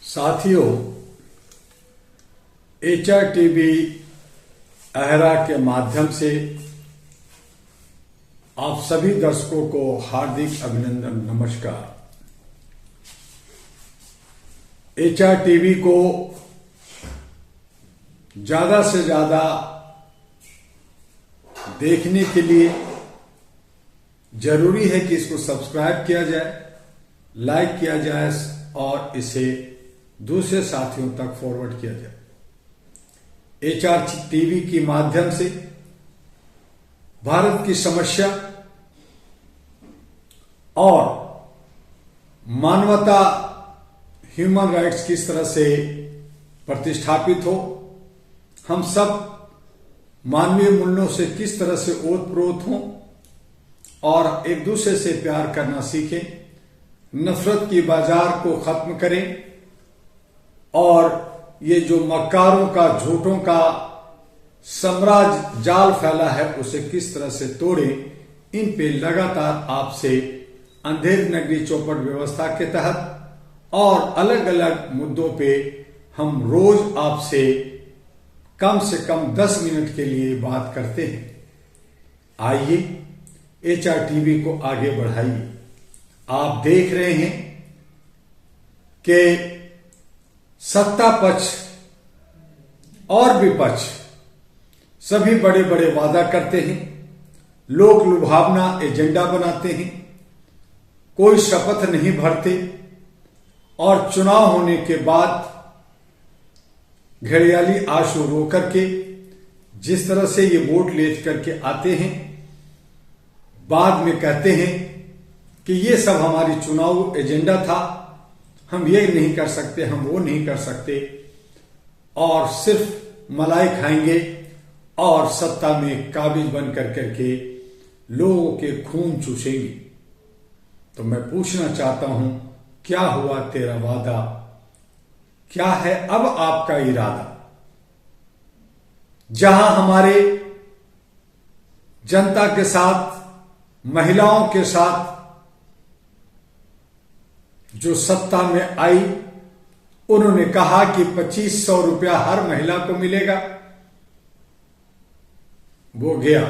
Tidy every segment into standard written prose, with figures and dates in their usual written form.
साथियों, HRTV अहरा के माध्यम से आप सभी दर्शकों को हार्दिक अभिनंदन, नमस्कार। HRTV को ज्यादा से ज्यादा देखने के लिए जरूरी है कि इसको सब्सक्राइब किया जाए, लाइक किया जाए और इसे दूसरे साथियों तक फॉरवर्ड किया जाए। HRTV के माध्यम से भारत की समस्या और मानवता, ह्यूमन राइट्स किस तरह से प्रतिष्ठापित हो, हम सब मानवीय मूल्यों से किस तरह से ओतप्रोत हों और एक दूसरे से प्यार करना सीखें, नफरत की बाजार को खत्म करें और ये जो मक्कारों का, झूठों का साम्राज्य जाल फैला है उसे किस तरह से तोड़ें, इन पे लगातार आपसे अंधेर नगरी चौपट व्यवस्था के तहत और अलग अलग मुद्दों पे हम रोज आपसे कम से कम 10 मिनट के लिए बात करते हैं। आइए HRTV को आगे बढ़ाइए। आप देख रहे हैं कि सत्ता पक्ष और विपक्ष सभी बड़े बड़े वादा करते हैं, लोक लुभावना एजेंडा बनाते हैं, कोई शपथ नहीं भरते और चुनाव होने के बाद घड़ियाली आंसू रो करके जिस तरह से ये वोट ले करके आते हैं, बाद में कहते हैं कि ये सब हमारी चुनाव एजेंडा था, हम ये नहीं कर सकते, हम वो नहीं कर सकते, और सिर्फ मलाई खाएंगे और सत्ता में काबिज बन कर करके लोगों के खून चूसेंगे। तो मैं पूछना चाहता हूं, क्या हुआ तेरा वादा, क्या है अब आपका इरादा? जहां हमारे जनता के साथ, महिलाओं के साथ जो सत्ता में आई, उन्होंने कहा कि 2500 रुपया हर महिला को मिलेगा, वो गया।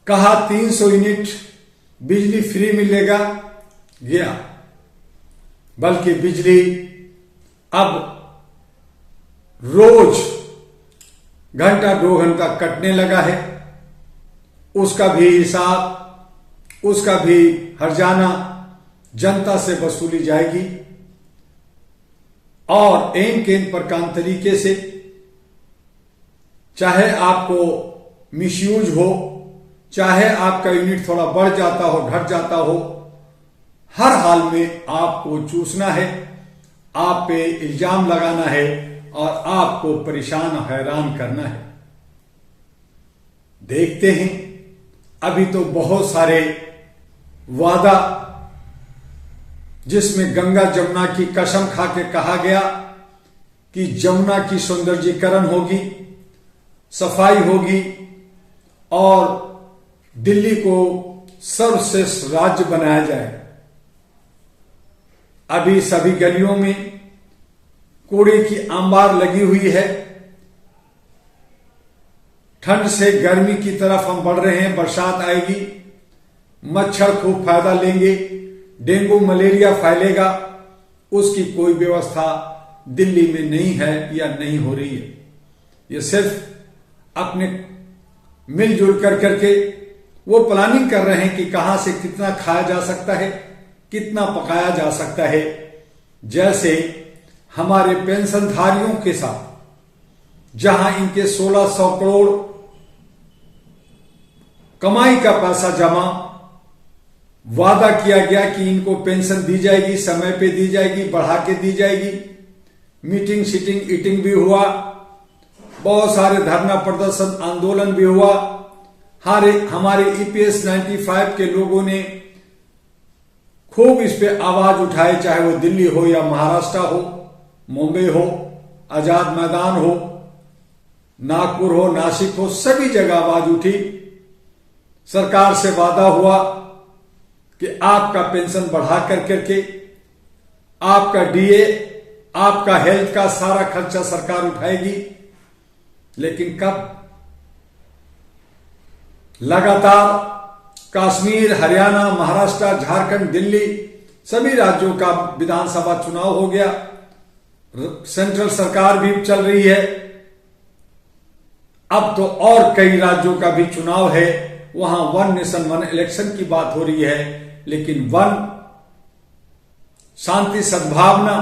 कहा 300 यूनिट बिजली फ्री मिलेगा, गया। बल्कि बिजली अब रोज घंटा 2 घंटा कटने लगा है, उसका भी हिसाब, उसका भी हर्जाना जनता से वसूली जाएगी और एन केन प्रकार तरीके से, चाहे आपको मिसयूज हो, चाहे आपका यूनिट थोड़ा बढ़ जाता हो, घट जाता हो, हर हाल में आपको चूसना है, आप पे इल्जाम लगाना है और आपको परेशान, हैरान करना है। देखते हैं, अभी तो बहुत सारे वादा जिसमें गंगा जमुना की कसम खा के कहा गया कि जमुना की सौंदर्यीकरण होगी, सफाई होगी और दिल्ली को सर्वश्रेष्ठ राज्य बनाया जाए। अभी सभी गलियों में कूड़े की अंबार लगी हुई है। ठंड से गर्मी की तरफ हम बढ़ रहे हैं, बरसात आएगी, मच्छर खूब फायदा लेंगे, डेंगू मलेरिया फैलेगा, उसकी कोई व्यवस्था दिल्ली में नहीं है या नहीं हो रही है। ये सिर्फ अपने मिलजुल कर करके वो प्लानिंग कर रहे हैं कि कहां से कितना खाया जा सकता है, कितना पकाया जा सकता है। जैसे हमारे पेंशनधारियों के साथ जहां इनके 1600 करोड़ कमाई का पैसा जमा, वादा किया गया कि इनको पेंशन दी जाएगी, समय पे दी जाएगी, बढ़ा के दी जाएगी, मीटिंग सीटिंग ईटिंग भी हुआ, बहुत सारे धरना प्रदर्शन आंदोलन भी हुआ। हमारे EPS 95 के लोगों ने खूब इस पे आवाज उठाई, चाहे वो दिल्ली हो या महाराष्ट्र हो, मुंबई हो, आजाद मैदान हो, नागपुर हो, नासिक हो, सभी जगह आवाज उठी। सरकार से वादा हुआ कि आपका पेंशन बढ़ा कर करके आपका डीए, आपका हेल्थ का सारा खर्चा सरकार उठाएगी। लेकिन कब? लगातार कश्मीर, हरियाणा, महाराष्ट्र, झारखंड, दिल्ली सभी राज्यों का विधानसभा चुनाव हो गया, सेंट्रल सरकार भी चल रही है, अब तो और कई राज्यों का भी चुनाव है, वहां वन नेशन वन इलेक्शन की बात हो रही है। लेकिन वन, शांति, सद्भावना,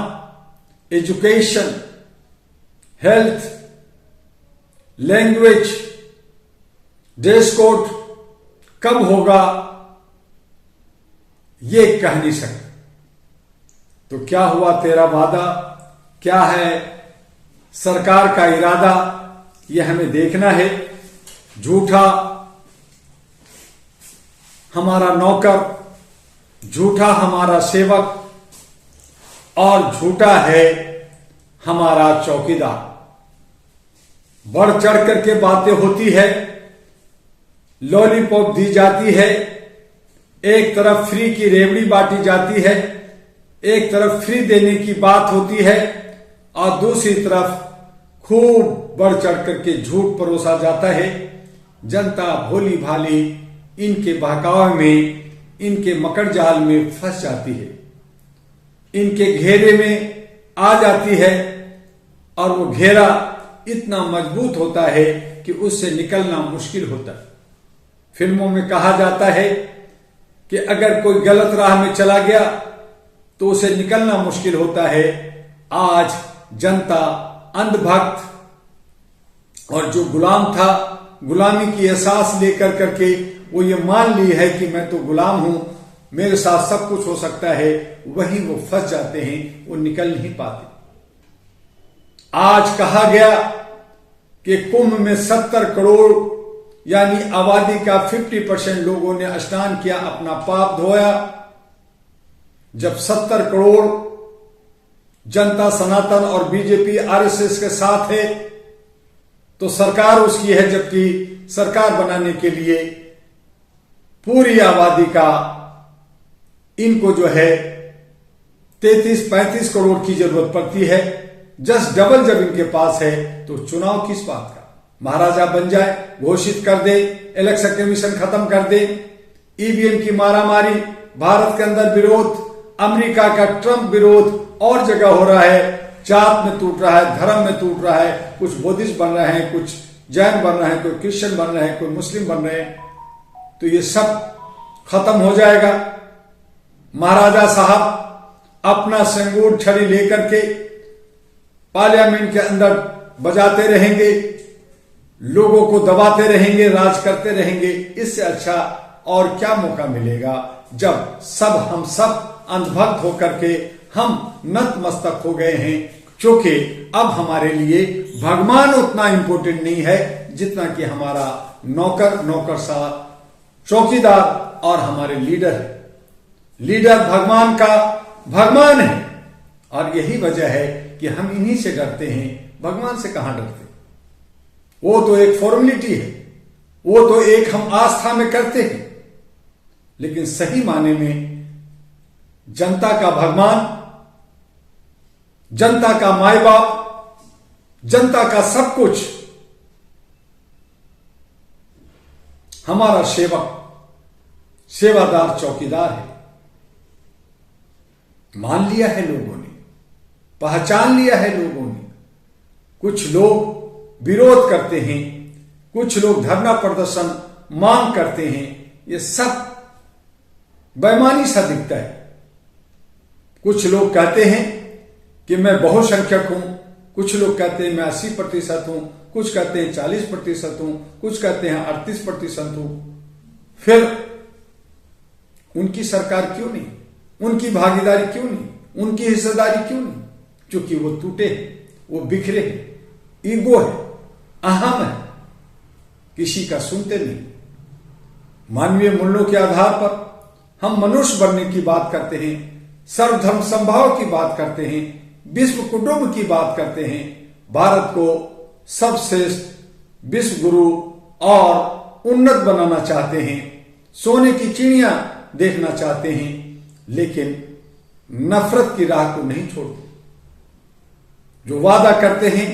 education, health, language, dress code कब होगा ये कह नहीं सकते। तो क्या हुआ तेरा वादा, क्या है सरकार का इरादा, यह हमें देखना है। झूठा हमारा नौकर, झूठा हमारा सेवक और झूठा है हमारा चौकीदार। बढ़ चढ़ करके बातें होती है, लॉलीपॉप दी जाती है, एक तरफ फ्री की रेवड़ी बांटी जाती है, एक तरफ फ्री देने की बात होती है और दूसरी तरफ खूब बढ़ चढ़ करके झूठ परोसा जाता है। जनता भोली भाली इनके बहकावे में, इनके मकड़ जाल में फंस जाती है, इनके घेरे में आ जाती है और वो घेरा इतना मजबूत होता है कि उससे निकलना मुश्किल होता है। फिल्मों में कहा जाता है कि अगर कोई गलत राह में चला गया तो उसे निकलना मुश्किल होता है। आज जनता अंधभक्त और जो गुलाम था, गुलामी की एहसास लेकर करके वो ये मान ली है कि मैं तो गुलाम हूं, मेरे साथ सब कुछ हो सकता है, वहीं वो फंस जाते हैं, वो निकल नहीं पाते। आज कहा गया कि कुंभ में 70 करोड़ यानी आबादी का 50% लोगों ने स्नान किया, अपना पाप धोया। जब 70 करोड़ जनता सनातन और बीजेपी आरएसएस के साथ है तो सरकार उसकी है, जबकि सरकार बनाने के लिए पूरी आबादी का इनको जो है 33-35 करोड़ की जरूरत पड़ती है। जस्ट डबल जब इनके पास है तो चुनाव किस बात का? महाराजा बन जाए, घोषित कर दे, इलेक्शन कमीशन खत्म कर दे, ईवीएम की मारामारी, भारत के अंदर विरोध, अमेरिका का ट्रंप विरोध और जगह हो रहा है, जात में टूट रहा है, धर्म में टूट रहा है, कुछ बुद्धिस्ट बन रहे हैं, कुछ जैन बन रहे हैं, कोई क्रिश्चियन बन रहे हैं, कोई मुस्लिम बन रहे हैं, तो ये सब खत्म हो जाएगा। महाराजा साहब अपना संगूर छड़ी लेकर के पार्लियामेंट के अंदर बजाते रहेंगे, लोगों को दबाते रहेंगे, राज करते रहेंगे। इससे अच्छा और क्या मौका मिलेगा जब हम सब अंधभक्त होकर के हम नतमस्तक हो गए हैं, क्योंकि अब हमारे लिए भगवान उतना इंपॉर्टेंट नहीं है जितना कि हमारा नौकरशाह, चौकीदार और हमारे लीडर है। लीडर भगवान का भगवान है और यही वजह है कि हम इन्हीं से डरते हैं, भगवान से कहां डरते? वो तो एक फॉर्मेलिटी है, वो तो एक हम आस्था में करते हैं, लेकिन सही माने में जनता का भगवान, जनता का माई बाप, जनता का सब कुछ, हमारा सेवक, सेवादार, चौकीदार है। मान लिया है लोगों ने, पहचान लिया है लोगों ने। कुछ लोग विरोध करते हैं, कुछ लोग धरना प्रदर्शन मांग करते हैं, ये सब बेईमानी सा दिखता है। कुछ लोग कहते हैं कि मैं बहुसंख्यक हूं, कुछ लोग कहते हैं मैं 80% हूं, कुछ कहते हैं 40% हूं, कुछ कहते हैं 38% हूं। फिर उनकी सरकार क्यों नहीं, उनकी भागीदारी क्यों नहीं, उनकी हिस्सेदारी क्यों नहीं? क्योंकि वो टूटे हैं, वो बिखरे हैं, ईगो है, अहम है, किसी का सुनते नहीं। मानवीय मूल्यों के आधार पर हम मनुष्य बनने की बात करते हैं, सर्वधर्म समभाव की बात करते हैं, विश्व कुटुंब की बात करते हैं, भारत को सर्वश्रेष्ठ विश्व गुरु और उन्नत बनाना चाहते हैं, सोने की चिड़िया देखना चाहते हैं। लेकिन नफरत की राह को नहीं छोड़ते, जो वादा करते हैं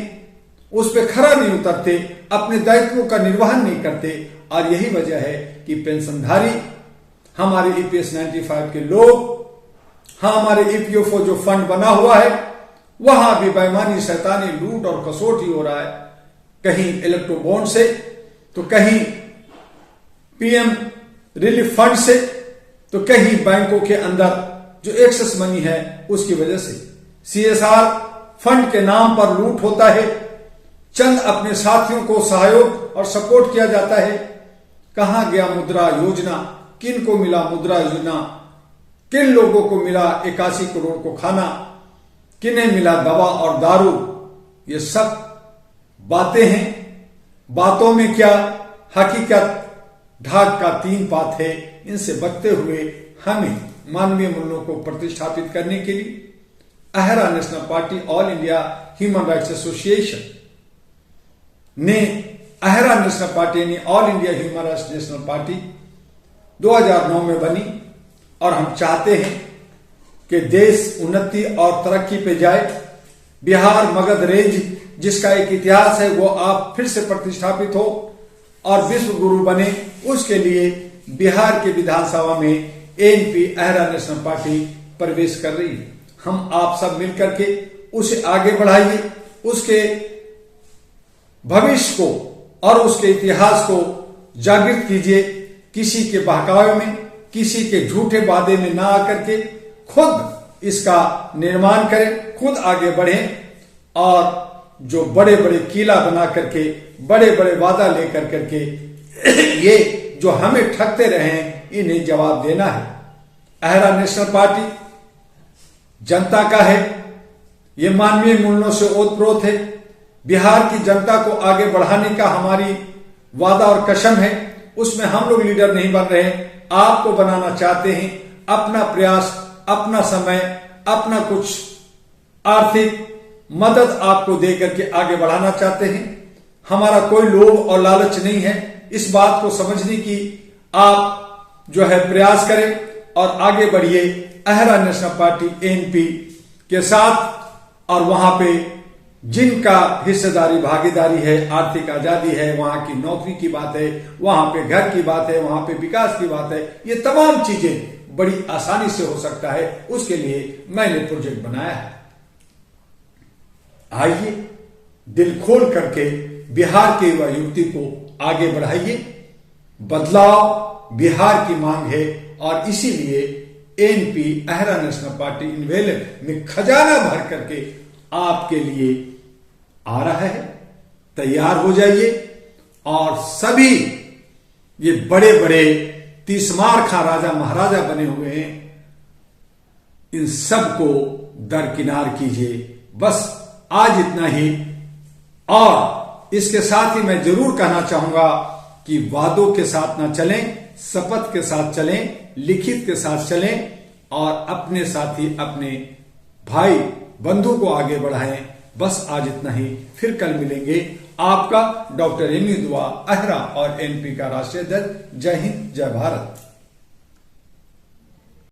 उस पर खरा नहीं उतरते, अपने दायित्वों का निर्वहन नहीं करते। और यही वजह है कि पेंशनधारी, हमारे ईपीएस 95 के लोग, हमारे ईपीएफओ जो फंड बना हुआ है, वहां भी बेईमानी, शैतानी, लूट और कसौटी हो रहा है। कहीं इलेक्ट्रो बॉन्ड से, तो कहीं पीएम रिलीफ फंड से, तो कहीं बैंकों के अंदर जो एक्सेस मनी है उसकी वजह से। सीएसआर फंड के नाम पर लूट होता है, चंद अपने साथियों को सहयोग और सपोर्ट किया जाता है। कहां गया मुद्रा योजना? किन को मिला मुद्रा योजना? किन लोगों को मिला 81 करोड़ को खाना? किन्हें मिला दवा और दारू? ये सब बातें हैं। बातों में क्या हकीकत ढाक का 3 पात है। इनसे बचते हुए हमें मानवीय मूल्यों को प्रतिष्ठापित करने के लिए AHRA national party, all India human rights association ने अहरा नेशनल पार्टी यानी all India human rights national party 2009 में बनी। और हम चाहते हैं कि देश उन्नति और तरक्की पे जाए। बिहार मगध रेंज जिसका एक इतिहास है वो आप फिर से प्रतिष्ठापित हो और विश्व गुरु बने। उसके लिए बिहार के विधानसभा में एएनपी अहरा नेशनल पार्टी प्रवेश कर रही है। हम आप सब मिलकर के उसे आगे बढ़ाइए, उसके भविष्य को और उसके इतिहास को जागृत कीजिए। किसी के बहकावे में, किसी के झूठे वादे में ना आकर के खुद इसका निर्माण करें, खुद आगे बढ़ें और जो बड़े बड़े किला बना करके, बड़े बड़े वादा लेकर करके ये जो हमें ठगते रहे हैं, इन्हें जवाब देना है। अहरा नेशनल पार्टी जनता का है, ये मानवीय मूल्यों से ओतप्रोत है। बिहार की जनता को आगे बढ़ाने का हमारी वादा और कसम है। उसमें हम लोग लीडर नहीं बन रहे, आपको बनाना चाहते हैं। अपना प्रयास, अपना समय, अपना कुछ आर्थिक मदद आपको देकर के आगे बढ़ाना चाहते हैं। हमारा कोई लोभ और लालच नहीं है। इस बात को समझने की आप जो है प्रयास करें और आगे बढ़िए अहरा नेशनल पार्टी एएनपी के साथ। और वहां पे जिनका हिस्सेदारी, भागीदारी है, आर्थिक आजादी है, वहां की नौकरी की बात है, वहां पे घर की बात है, वहां पे विकास की बात है, ये तमाम चीजें बड़ी आसानी से हो सकता है। उसके लिए मैंने प्रोजेक्ट बनाया है। आइए दिल खोल करके बिहार के युवा युवती को आगे बढ़ाइए। बदलाव बिहार की मांग है और इसीलिए एएनपी अहरा नेशनल पार्टी इन्वेलन में खजाना भर करके आपके लिए आ रहा है। तैयार हो जाइए और सभी ये बड़े बड़े तीसमार खां राजा महाराजा बने हुए हैं, इन सबको दरकिनार कीजिए। बस आज इतना ही। और इसके साथ ही मैं जरूर कहना चाहूंगा कि वादों के साथ ना चलें, शपथ के साथ चलें, लिखित के साथ चलें और अपने साथ ही अपने भाई बंधु को आगे बढ़ाएं। बस आज इतना ही। फिर कल मिलेंगे। आपका डॉक्टर एमी दुआ, अहरा और एएनपी का राष्ट्रीय अध्यक्ष। जय हिंद, जय भारत।